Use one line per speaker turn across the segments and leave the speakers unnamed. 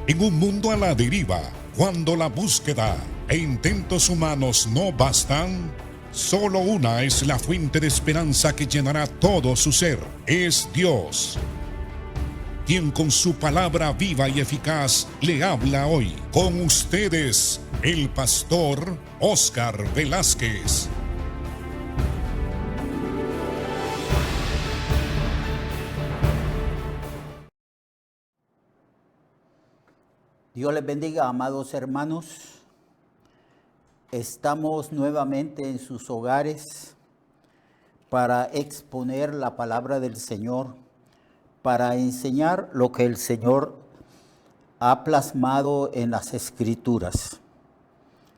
En un mundo a la deriva, cuando la búsqueda e intentos humanos no bastan, solo una es la fuente de esperanza que llenará todo su ser. Es Dios, quien con su palabra viva y eficaz le habla hoy. Con ustedes, el pastor Óscar Velázquez.
Dios les bendiga, amados hermanos. Estamos nuevamente en sus hogares para exponer la palabra del Señor, para enseñar lo que el Señor ha plasmado en las Escrituras.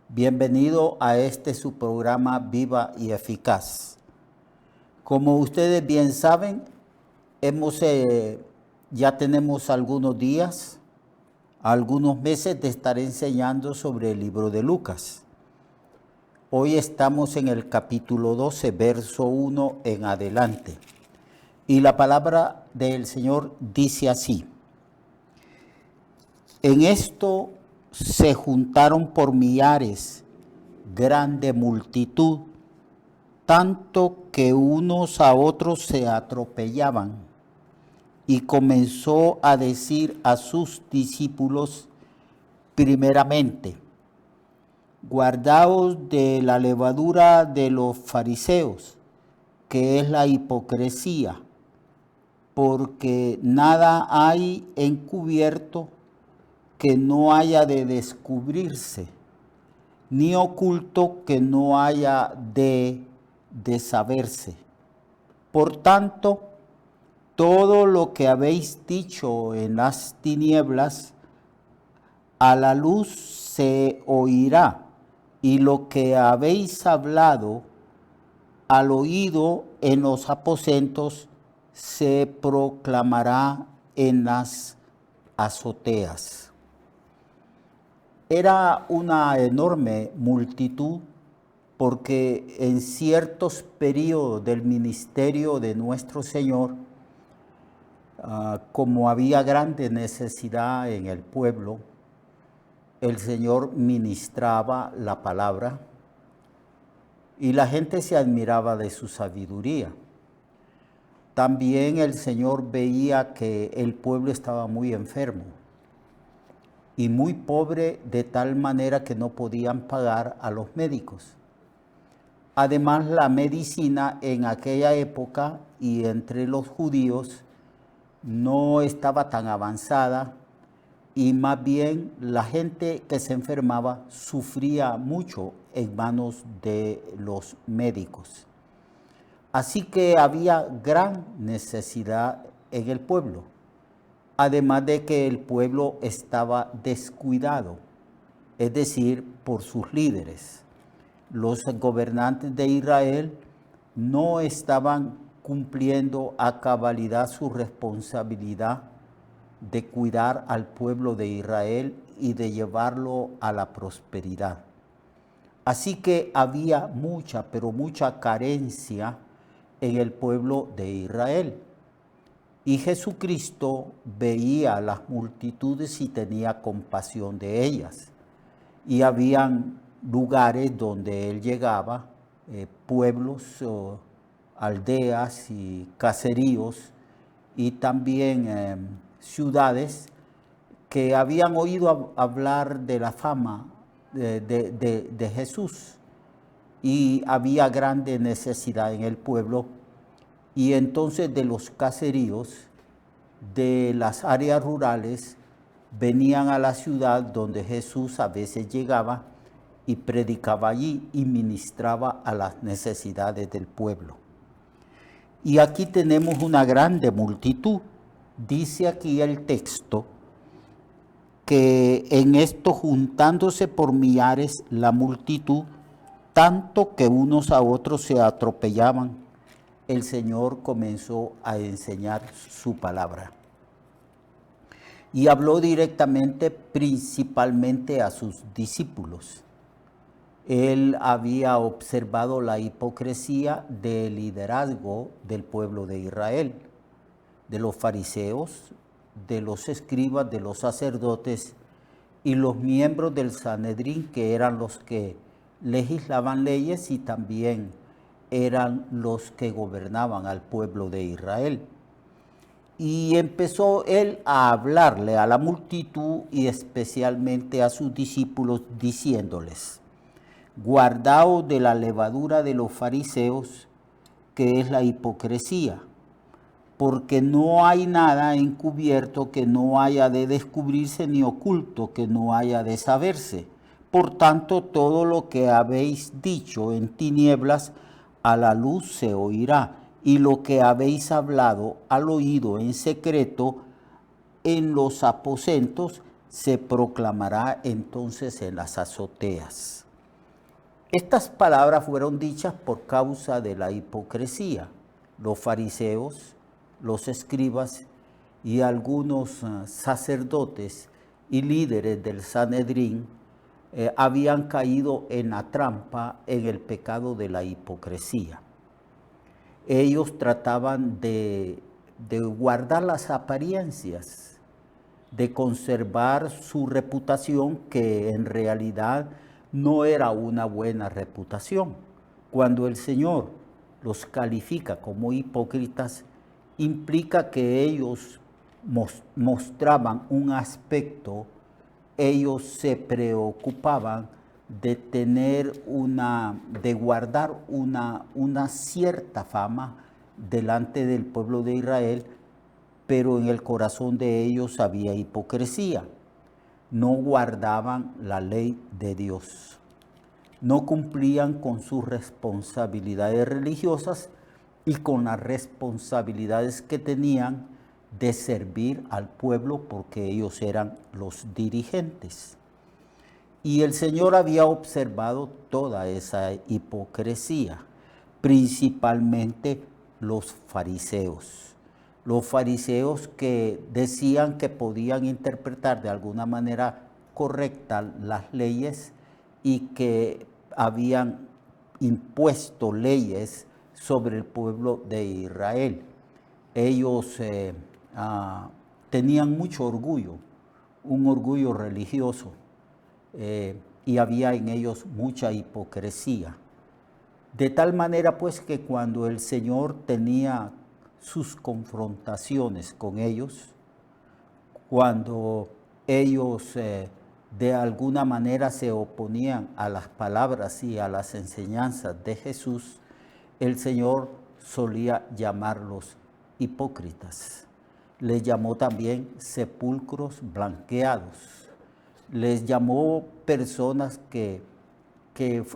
Bienvenido a este su programa Viva y Eficaz. Como ustedes bien saben, ya tenemos algunos días, algunos meses de estar enseñando sobre el libro de Lucas. Hoy estamos en el capítulo 12, verso 1 en adelante. Y la palabra del Señor dice así: En esto se juntaron por millares grande multitud, tanto que unos a otros se atropellaban. Y comenzó a decir a sus discípulos primeramente: Guardaos de la levadura de los fariseos, que es la hipocresía, porque nada hay encubierto que no haya de descubrirse, ni oculto que no haya de saberse. Por tanto, todo lo que habéis dicho en las tinieblas, a la luz se oirá, y lo que habéis hablado al oído en los aposentos se proclamará en las azoteas. Era una enorme multitud, porque en ciertos periodos del ministerio de nuestro Señor, como había grande necesidad en el pueblo, el Señor ministraba la palabra y la gente se admiraba de su sabiduría. También el Señor veía que el pueblo estaba muy enfermo y muy pobre, de tal manera que no podían pagar a los médicos. Además, la medicina en aquella época y entre los judíos no estaba tan avanzada, y más bien la gente que se enfermaba sufría mucho en manos de los médicos. Así que había gran necesidad en el pueblo, además de que el pueblo estaba descuidado, es decir, por sus líderes. Los gobernantes de Israel no estaban cumpliendo a cabalidad su responsabilidad de cuidar al pueblo de Israel y de llevarlo a la prosperidad. Así que había mucha, pero mucha carencia en el pueblo de Israel. Y Jesucristo veía a las multitudes y tenía compasión de ellas. Y habían lugares donde él llegaba, pueblos, aldeas y caseríos, y también ciudades que habían oído hablar de la fama de Jesús, y había grande necesidad en el pueblo. Y entonces de los caseríos, de las áreas rurales, venían a la ciudad donde Jesús a veces llegaba y predicaba allí y ministraba a las necesidades del pueblo. Y aquí tenemos una grande multitud. Dice aquí el texto que en esto, juntándose por millares la multitud, tanto que unos a otros se atropellaban, el Señor comenzó a enseñar su palabra. Y habló directamente, principalmente a sus discípulos. Él había observado la hipocresía del liderazgo del pueblo de Israel, de los fariseos, de los escribas, de los sacerdotes y los miembros del Sanedrín, que eran los que legislaban leyes y también eran los que gobernaban al pueblo de Israel. Y empezó él a hablarle a la multitud y especialmente a sus discípulos, diciéndoles: guardaos de la levadura de los fariseos, que es la hipocresía, porque no hay nada encubierto que no haya de descubrirse, ni oculto que no haya de saberse. Por tanto, todo lo que habéis dicho en tinieblas, a la luz se oirá, y lo que habéis hablado al oído en secreto, en los aposentos, se proclamará entonces en las azoteas. Estas palabras fueron dichas por causa de la hipocresía. Los fariseos, los escribas y algunos sacerdotes y líderes del Sanedrín habían caído en la trampa, en el pecado de la hipocresía. Ellos trataban de guardar las apariencias, de conservar su reputación, que en realidad no era una buena reputación. Cuando el Señor los califica como hipócritas, implica que ellos mostraban un aspecto, ellos se preocupaban de guardar una cierta fama delante del pueblo de Israel, pero en el corazón de ellos había hipocresía. No guardaban la ley de Dios, no cumplían con sus responsabilidades religiosas y con las responsabilidades que tenían de servir al pueblo, porque ellos eran los dirigentes. Y el Señor había observado toda esa hipocresía, principalmente los fariseos. Los fariseos que decían que podían interpretar de alguna manera correcta las leyes y que habían impuesto leyes sobre el pueblo de Israel. Ellos tenían mucho orgullo, un orgullo religioso, y había en ellos mucha hipocresía. De tal manera pues que cuando el Señor tenía sus confrontaciones con ellos, cuando ellos de alguna manera se oponían a las palabras y a las enseñanzas de Jesús, el Señor solía llamarlos hipócritas. Les llamó también sepulcros blanqueados. Les llamó personas que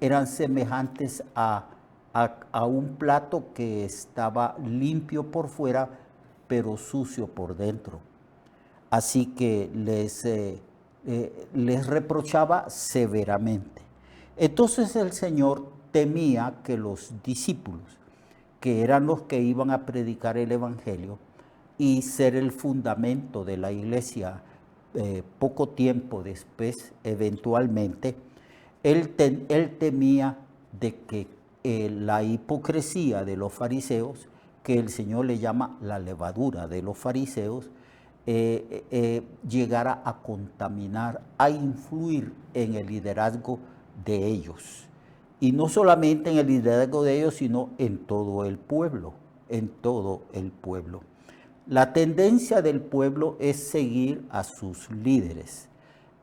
eran semejantes a un plato que estaba limpio por fuera, pero sucio por dentro. Así que les reprochaba severamente. Entonces el Señor temía que los discípulos, que eran los que iban a predicar el Evangelio y ser el fundamento de la iglesia poco tiempo después, eventualmente, él temía de que la hipocresía de los fariseos, que el Señor le llama la levadura de los fariseos, llegara a contaminar, a influir en el liderazgo de ellos. Y no solamente en el liderazgo de ellos, sino en todo el pueblo, en todo el pueblo. La tendencia del pueblo es seguir a sus líderes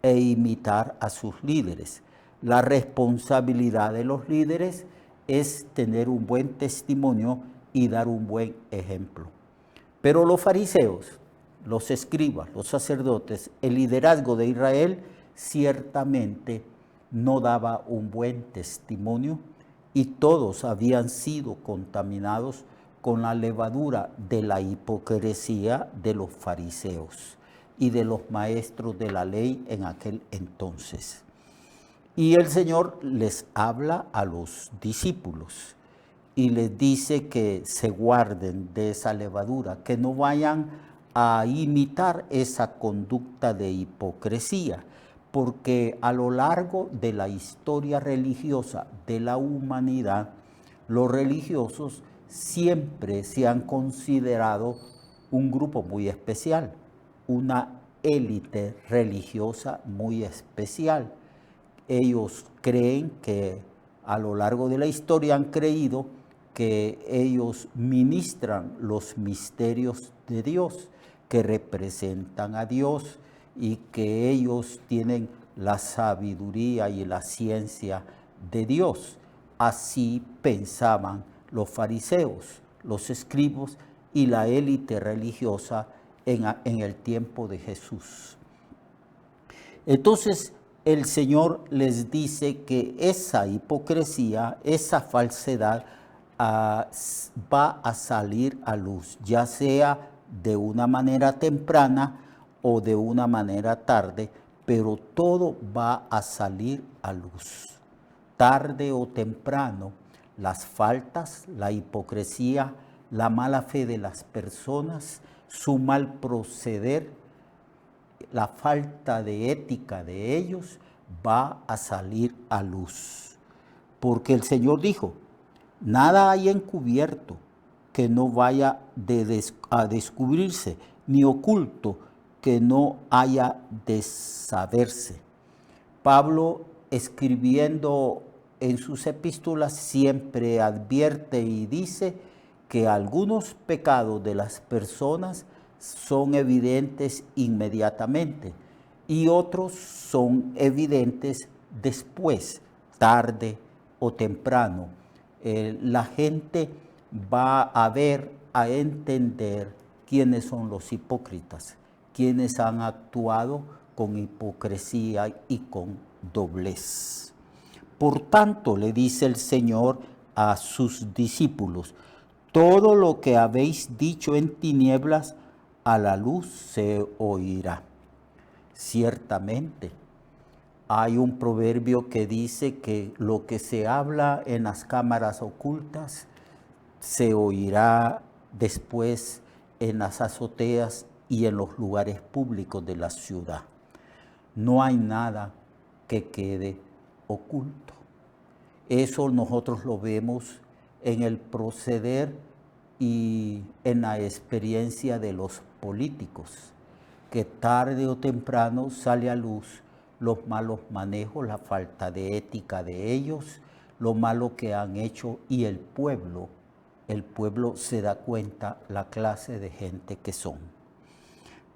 e imitar a sus líderes. La responsabilidad de los líderes es tener un buen testimonio y dar un buen ejemplo. Pero los fariseos, los escribas, los sacerdotes, el liderazgo de Israel ciertamente no daba un buen testimonio y todos habían sido contaminados con la levadura de la hipocresía de los fariseos y de los maestros de la ley en aquel entonces. Y el Señor les habla a los discípulos y les dice que se guarden de esa levadura, que no vayan a imitar esa conducta de hipocresía, porque a lo largo de la historia religiosa de la humanidad, los religiosos siempre se han considerado un grupo muy especial, una élite religiosa muy especial. Ellos creen que a lo largo de la historia han creído que ellos ministran los misterios de Dios, que representan a Dios y que ellos tienen la sabiduría y la ciencia de Dios. Así pensaban los fariseos, los escribas y la élite religiosa en el tiempo de Jesús. Entonces el Señor les dice que esa hipocresía, esa falsedad va a salir a luz, ya sea de una manera temprana o de una manera tarde, pero todo va a salir a luz. Tarde o temprano, las faltas, la hipocresía, la mala fe de las personas, su mal proceder, la falta de ética de ellos va a salir a luz. Porque el Señor dijo, nada hay encubierto que no vaya a descubrirse, ni oculto que no haya de saberse. Pablo, escribiendo en sus epístolas, siempre advierte y dice que algunos pecados de las personas son evidentes inmediatamente y otros son evidentes después, tarde o temprano. La gente va a ver, a entender quiénes son los hipócritas, quienes han actuado con hipocresía y con doblez. Por tanto, le dice el Señor a sus discípulos, todo lo que habéis dicho en tinieblas, a la luz se oirá. Ciertamente, hay un proverbio que dice que lo que se habla en las cámaras ocultas se oirá después en las azoteas y en los lugares públicos de la ciudad. No hay nada que quede oculto. Eso nosotros lo vemos en el proceder y en la experiencia de los políticos, que tarde o temprano sale a luz los malos manejos, la falta de ética de ellos, lo malo que han hecho, y el pueblo se da cuenta la clase de gente que son.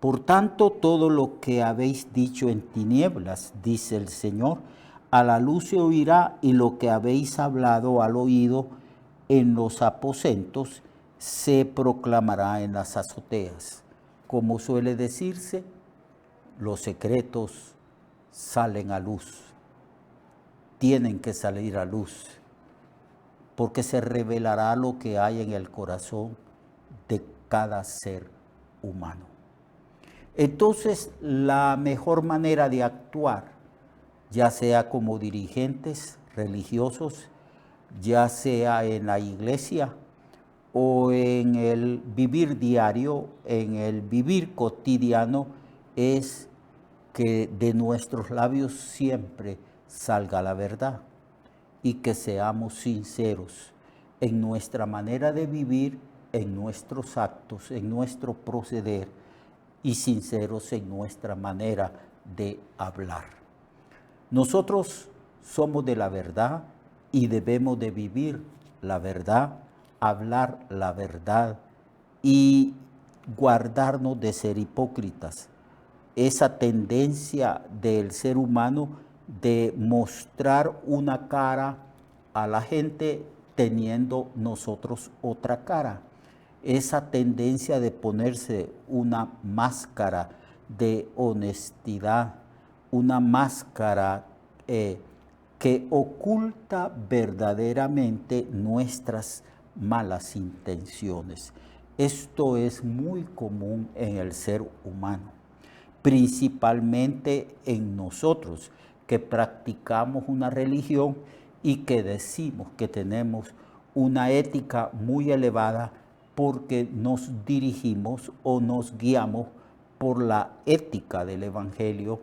Por tanto, todo lo que habéis dicho en tinieblas, dice el Señor, a la luz se oirá, y lo que habéis hablado al oído en los aposentos se proclamará en las azoteas. Como suele decirse, los secretos salen a luz, tienen que salir a luz, porque se revelará lo que hay en el corazón de cada ser humano. Entonces, la mejor manera de actuar, ya sea como dirigentes religiosos, ya sea en la iglesia o en el vivir diario, en el vivir cotidiano, es que de nuestros labios siempre salga la verdad y que seamos sinceros en nuestra manera de vivir, en nuestros actos, en nuestro proceder, y sinceros en nuestra manera de hablar. Nosotros somos de la verdad y debemos de vivir la verdad, hablar la verdad y guardarnos de ser hipócritas. Esa tendencia del ser humano de mostrar una cara a la gente teniendo nosotros otra cara. Esa tendencia de ponerse una máscara de honestidad, una máscara que oculta verdaderamente nuestras malas intenciones. Esto es muy común en el ser humano, principalmente en nosotros que practicamos una religión y que decimos que tenemos una ética muy elevada porque nos dirigimos o nos guiamos por la ética del Evangelio,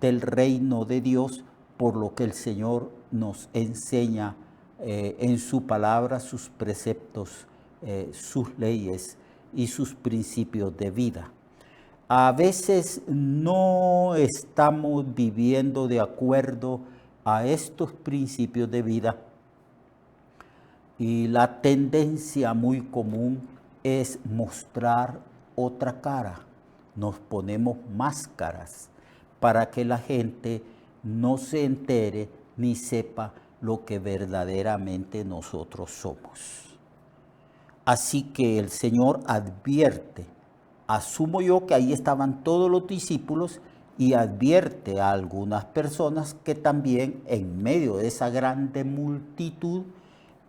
del reino de Dios, por lo que el Señor nos enseña en su palabra, sus preceptos, sus leyes y sus principios de vida. A veces no estamos viviendo de acuerdo a estos principios de vida y la tendencia muy común es mostrar otra cara. Nos ponemos máscaras para que la gente no se entere ni sepa lo que verdaderamente nosotros somos. Así que el Señor advierte, asumo yo que ahí estaban todos los discípulos, y advierte a algunas personas que también en medio de esa grande multitud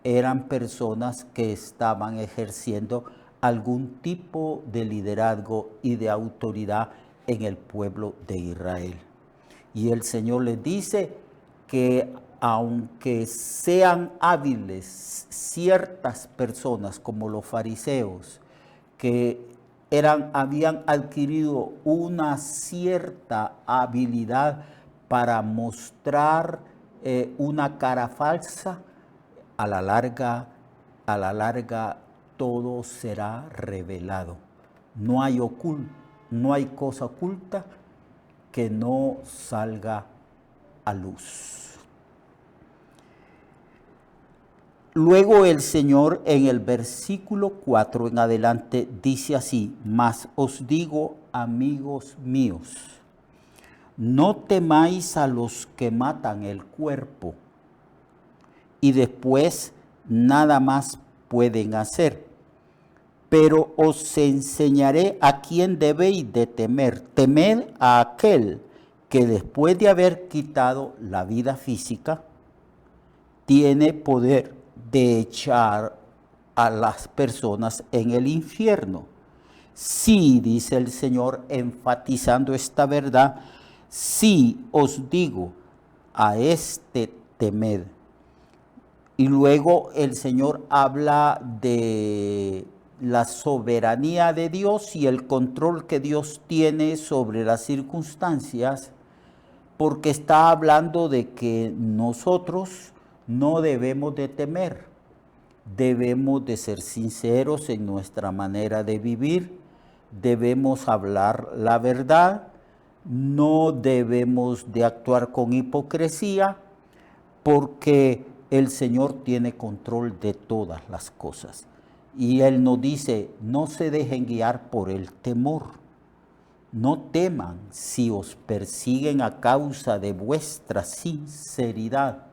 eran personas que estaban ejerciendo algún tipo de liderazgo y de autoridad en el pueblo de Israel. Y el Señor les dice que aunque sean hábiles ciertas personas como los fariseos, que habían adquirido una cierta habilidad para mostrar una cara falsa, a la larga todo será revelado. No hay cosa oculta que no salga a luz. Luego el Señor en el versículo 4 en adelante dice así: mas os digo, amigos míos, no temáis a los que matan el cuerpo y después nada más pueden hacer, pero os enseñaré a quién debéis de temer. Temed a aquel que después de haber quitado la vida física, tiene poder de echar a las personas en el infierno. Sí, dice el Señor, enfatizando esta verdad, sí os digo, a este temed. Y luego el Señor habla de la soberanía de Dios y el control que Dios tiene sobre las circunstancias, porque está hablando de que nosotros no debemos de temer, debemos de ser sinceros en nuestra manera de vivir, debemos hablar la verdad, no debemos de actuar con hipocresía, porque el Señor tiene control de todas las cosas. Y Él nos dice, no se dejen guiar por el temor, no teman si os persiguen a causa de vuestra sinceridad.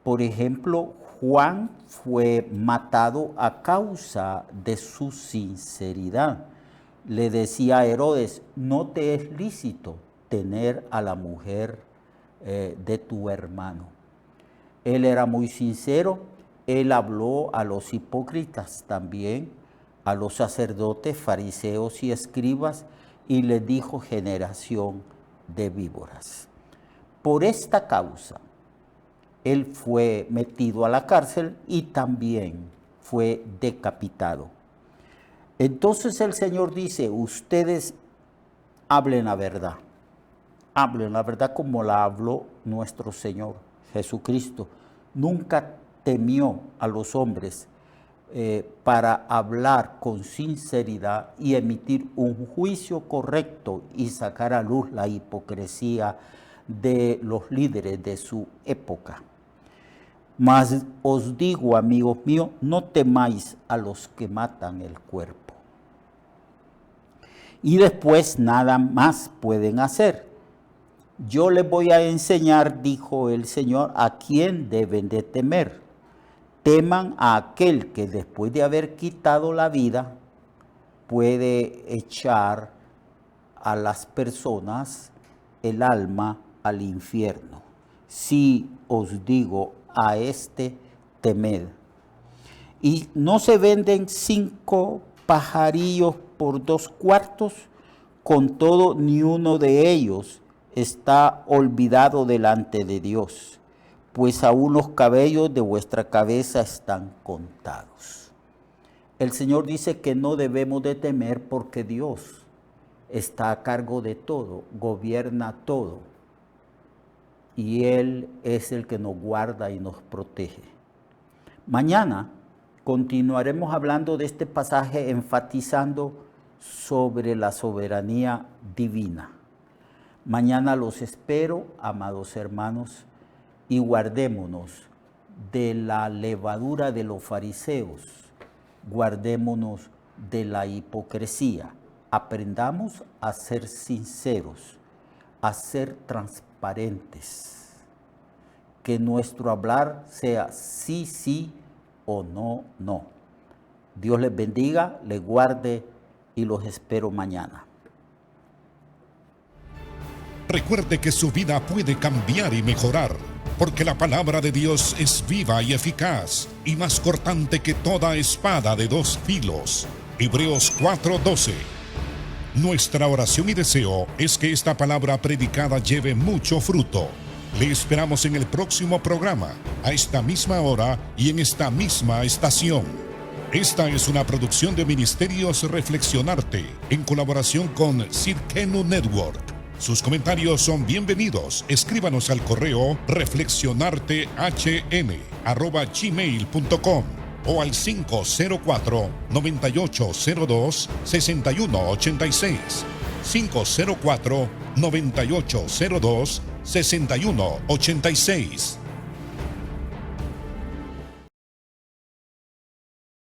Por ejemplo, Juan fue matado a causa de su sinceridad. Le decía a Herodes, no te es lícito tener a la mujer de tu hermano. Él era muy sincero, él habló a los hipócritas también, a los sacerdotes, fariseos y escribas, y les dijo: generación de víboras. Por esta causa, él fue metido a la cárcel y también fue decapitado. Entonces el Señor dice, ustedes hablen la verdad como la habló nuestro Señor Jesucristo. Nunca temió a los hombres para hablar con sinceridad y emitir un juicio correcto y sacar a luz la hipocresía de los líderes de su época. Mas os digo, amigos míos, no temáis a los que matan el cuerpo. Y después nada más pueden hacer. Yo les voy a enseñar, dijo el Señor, a quién deben de temer. Teman a aquel que después de haber quitado la vida puede echar a las personas el alma al infierno. Sí os digo, a este temed. Y no se venden 5 pajarillos por 2 cuartos, con todo ni uno de ellos está olvidado delante de Dios, pues aún los cabellos de vuestra cabeza están contados. El Señor dice que no debemos de temer porque Dios está a cargo de todo, gobierna todo, y Él es el que nos guarda y nos protege. Mañana continuaremos hablando de este pasaje, enfatizando sobre la soberanía divina. Mañana los espero, amados hermanos, y guardémonos de la levadura de los fariseos, guardémonos de la hipocresía, aprendamos a ser sinceros, a ser transparentes, que nuestro hablar sea sí, sí o no, no. Dios les bendiga, les guarde y los espero mañana.
Recuerde que su vida puede cambiar y mejorar, porque la palabra de Dios es viva y eficaz, y más cortante que toda espada de dos filos. Hebreos 4:12. Nuestra oración y deseo es que esta palabra predicada lleve mucho fruto. Le esperamos en el próximo programa, a esta misma hora y en esta misma estación. Esta es una producción de Ministerios Reflexionarte, en colaboración con Cirkenu Network. Sus comentarios son bienvenidos. Escríbanos al correo reflexionartehn@gmail.com o al 504-9802-6186. 504-9802-6186.